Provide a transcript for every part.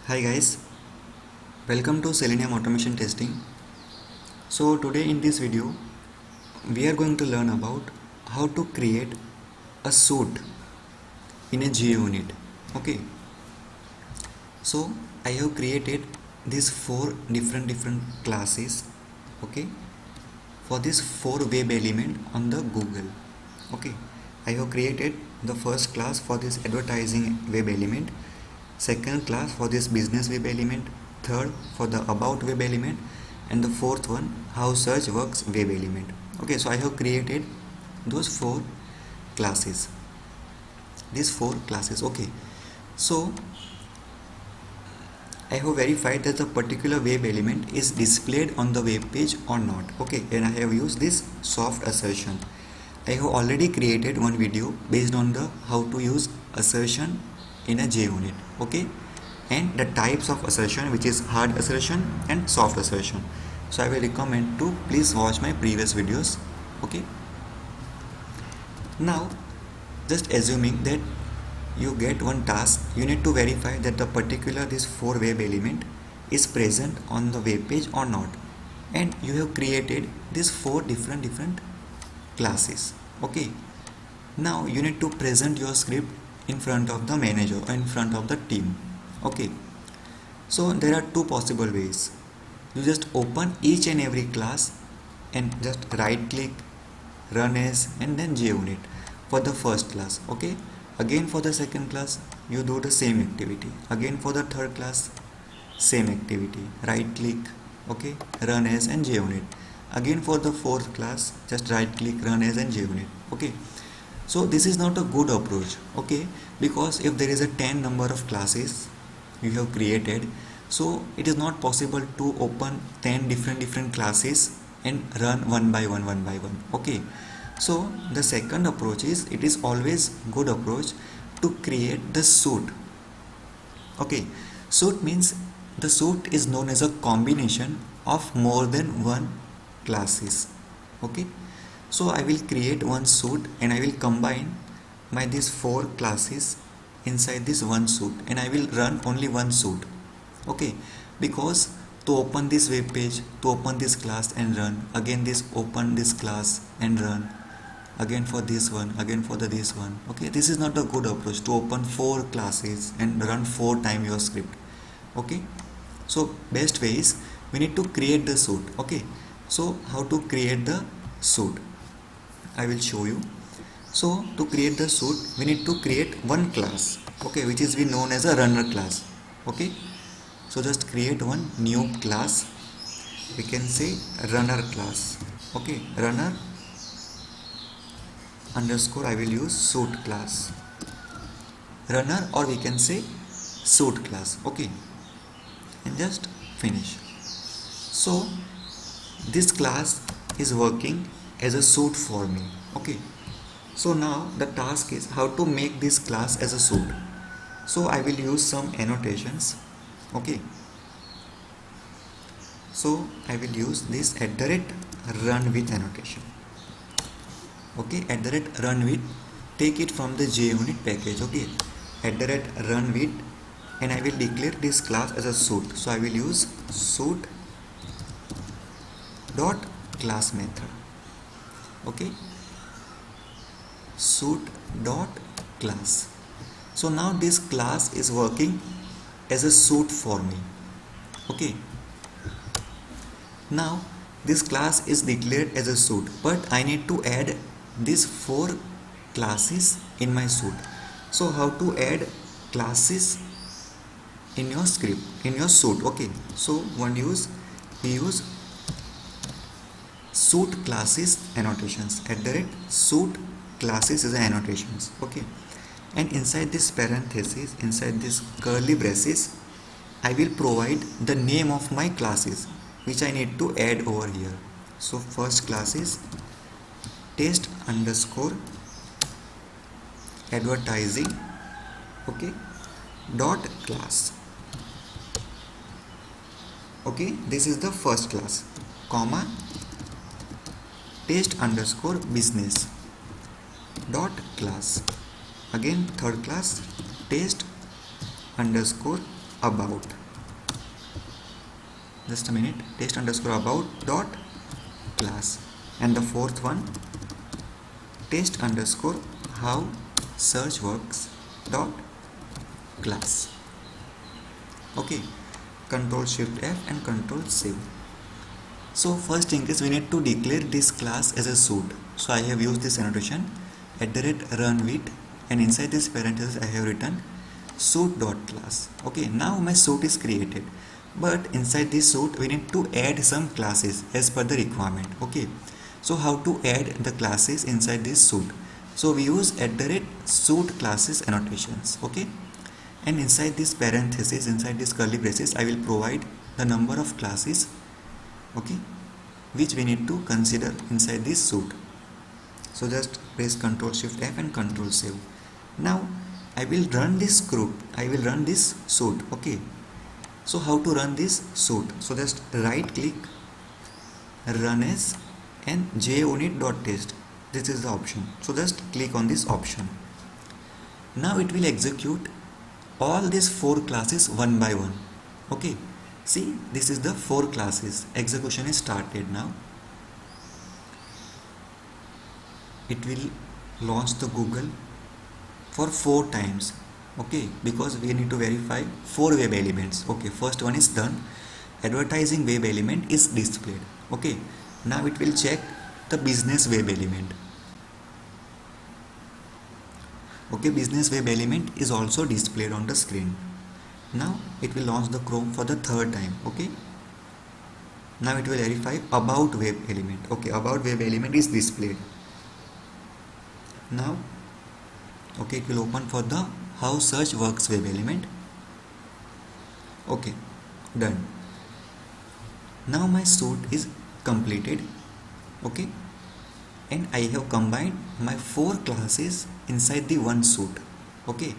Hi guys, welcome to Selenium Automation Testing. So today in this video we are going to learn about how to create a suit in a JUnit. Okay, so I have created these four different classes. Okay, for this four web element on the Google. Okay, I have created the first class for this advertising web element, second class for this business web element, third for the about web element, and the fourth one how search works web element. Okay, so I have created those four classes, these four classes. Okay, so I have verified that the particular web element is displayed on the web page or not. Okay, and I have used this soft assertion. I have already created one video based on the how to use assertion in a JUnit. Okay, and the types of assertion, which is hard assertion and soft assertion. So I will recommend to please watch my previous videos. Okay, now just assuming that you get one task, you need to verify that the particular this four web element is present on the web page or not, and you have created these four different classes. Okay, now you need to present your script in front of the manager or in front of the team. Okay, so there are two possible ways. You just open each and every class and just right click, run as, and then JUnit for the first class. Okay, again for the second class you do the same activity, again for the third class same activity, right click, okay, run as and JUnit, again for the fourth class just right click, run as and JUnit. Okay, so this is not a good approach. Okay, because if there is a 10 number of classes you have created, so it is not possible to open 10 different classes and run one by one. Okay, so the second approach is, it is always good approach to create the suit. Okay, suit means the suit is known as a combination of more than one classes. Okay, so I will create one suit and I will combine my these four classes inside this one suit, and I will run only one suit. Okay, because to open this web page, to open this class and run, again this open this class and run, again for this one, again for this one. Okay, this is not a good approach to open four classes and run four times your script. Okay, so best way is we need to create the suit. Okay, so how to create the suit, I will show you. So to create the suit we need to create one class, okay, which is we known as a runner class. Okay, so just create one new class, we can say runner class. Okay, runner underscore I will use suit class, runner, or we can say suit class. Okay, and just finish. So this class is working as a suit for me. Okay, so now the task is how to make this class as a suit. So I will use some annotations. Okay, so I will use this @run with annotation. Okay, @run with, take it from the JUnit package. Okay, @run with, and I will declare this class as a suit. So I will use suit dot class method. Okay, suit dot class. So now this class is working as a suit for me. Okay, now this class is declared as a suit, but I need to add these four classes in my suit. So how to add classes in your script, in your suit? Okay, so we use suit classes annotations, @suit classes is annotations. Okay, and inside this parenthesis, inside this curly braces, I will provide the name of my classes which I need to add over here. So first class is test underscore advertising, okay, dot class. Okay, this is the first class, comma, test underscore business dot class. Again third class, test underscore about, just a minute, test underscore about dot class, and the fourth one, test underscore how search works dot class. Okay, control shift F and control save. So first thing is we need to declare this class as a suit. So I have used this annotation @run with, and inside this parenthesis I have written suit.class. Okay, now my suit is created, but inside this suit we need to add some classes as per the requirement. Okay, so how to add the classes inside this suit? So we use @suit classes annotations. Okay, and inside this parenthesis, inside this curly braces, I will provide the number of classes, okay, which we need to consider inside this suit. So just press Ctrl Shift F and Ctrl save. Now I will run this script, I will run this suit. Okay, so how to run this suit? So just right click, run as, and junit.test, this is the option. So just click on this option. Now it will execute all these 4 classes one by one. Okay, see, this is the 4 classes. Execution is started now. It will launch the Google for 4 times. Okay, because we need to verify 4 web elements. Okay, first one is done. Advertising web element is displayed. Okay, now it will check the business web element. Okay, business web element is also displayed on the screen. Now it will launch the Chrome for the 3rd time. Okay, now it will verify about web element. Okay, about web element is displayed. Now okay, it will open for the how search works web element. Okay, done. Now my suit is completed. Okay, and I have combined my 4 classes inside the one suit. Okay,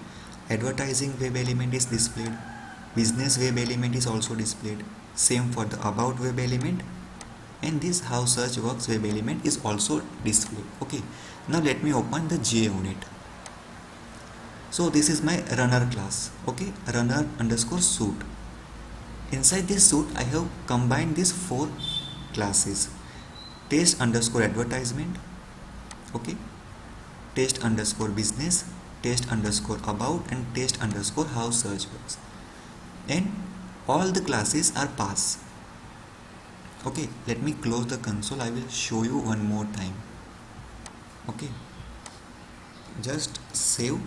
advertising web element is displayed, business web element is also displayed, same for the about web element, and this how search works web element is also displayed. Okay, now let me open the JUnit. So this is my runner class. Okay, runner underscore suit. Inside this suit I have combined these 4 classes: test underscore advertisement, okay, test underscore business, test underscore about, and test underscore how search works, and all the classes are pass. Okay, let me close the console. I will show you one more time. Okay, just save.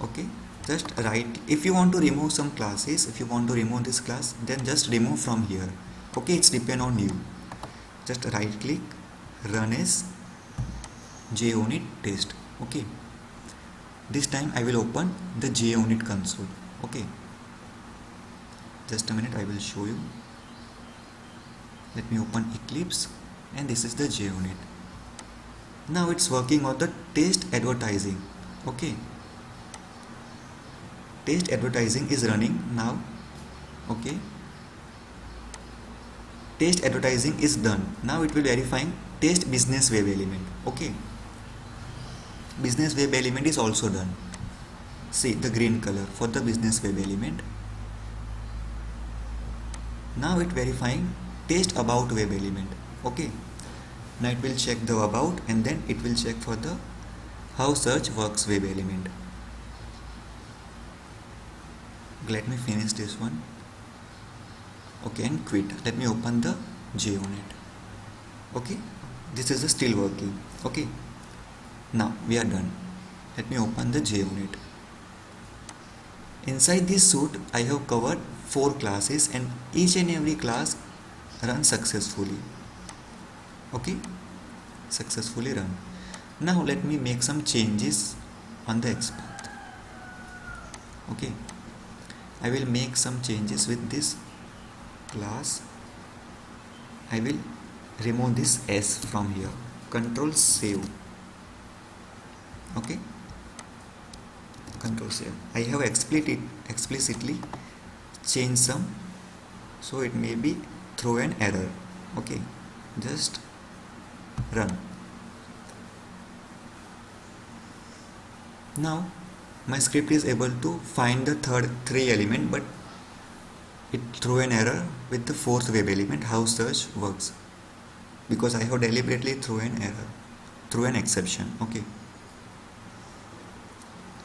Okay, just right, if you want to remove some classes, if you want to remove this class, then just remove from here. Okay, it's depend on you. Just right click, run as JUnit test. Okay, this time I will open the JUnit console. Okay, just a minute, I will show you. Let me open Eclipse, and this is the JUnit. Now it's working on the test advertising. Okay, test advertising is running now. Okay, test advertising is done. Now it will verifying test business web element. Okay, business web element is also done. See the green color for the business web element. Now it verifying test about web element. Okay, now it will check the about, and then it will check for the how search works web element. Let me finish this one. Okay, and quit. Let me open the JUnit. Okay, this is still working. Okay, now we are done. Let me open the JUnit. Inside this suit I have covered 4 classes, and each and every class runs successfully. Okay, successfully run. Now let me make some changes on the XPath. Okay, I will make some changes with this class. I will remove this S from here. Control save. Okay, control save. I have explicitly changed some, so it may be throw an error. Okay, just run. Now my script is able to find the third 3 element, but it threw an error with the fourth web element, how search works, because I have deliberately threw an error, threw an exception. Okay,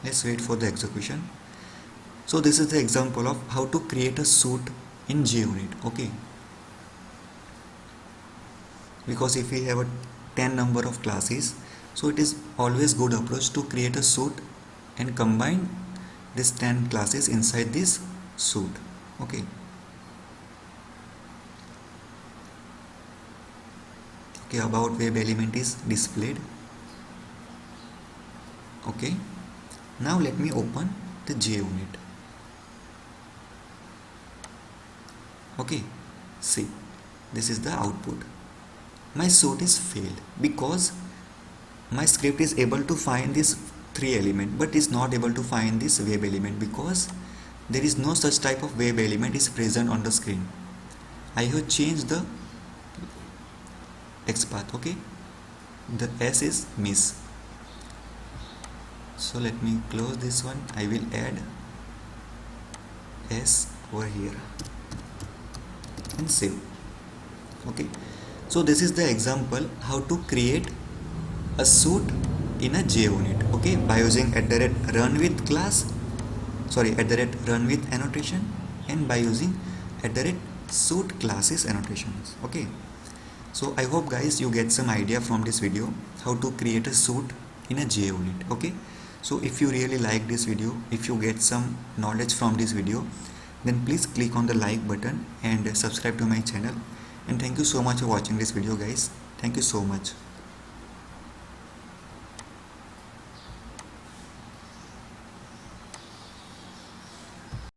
let's wait for the execution. So this is the example of how to create a suit in JUnit. Okay, because if we have a 10 number of classes, so it is always good approach to create a suit and combine these 10 classes inside this suit. Okay, okay, about web element is displayed. Okay, now let me open the JUnit. Okay, see, this is the output. My suit is failed because my script is able to find this 3 element but is not able to find this web element because there is no such type of web element is present on the screen. I have changed the XPath. Okay, the S is miss. So let me close this one. I will add S over here and save. Okay, so this is the example how to create a suit in a JUnit. Okay, by using @runWith class, sorry, @runWith annotation, and by using @suit classes annotations. Okay, so I hope guys you get some idea from this video how to create a suit in a JUnit. Okay, so if you really like this video, if you get some knowledge from this video, then please click on the like button and subscribe to my channel. And thank you so much for watching this video guys. Thank you so much.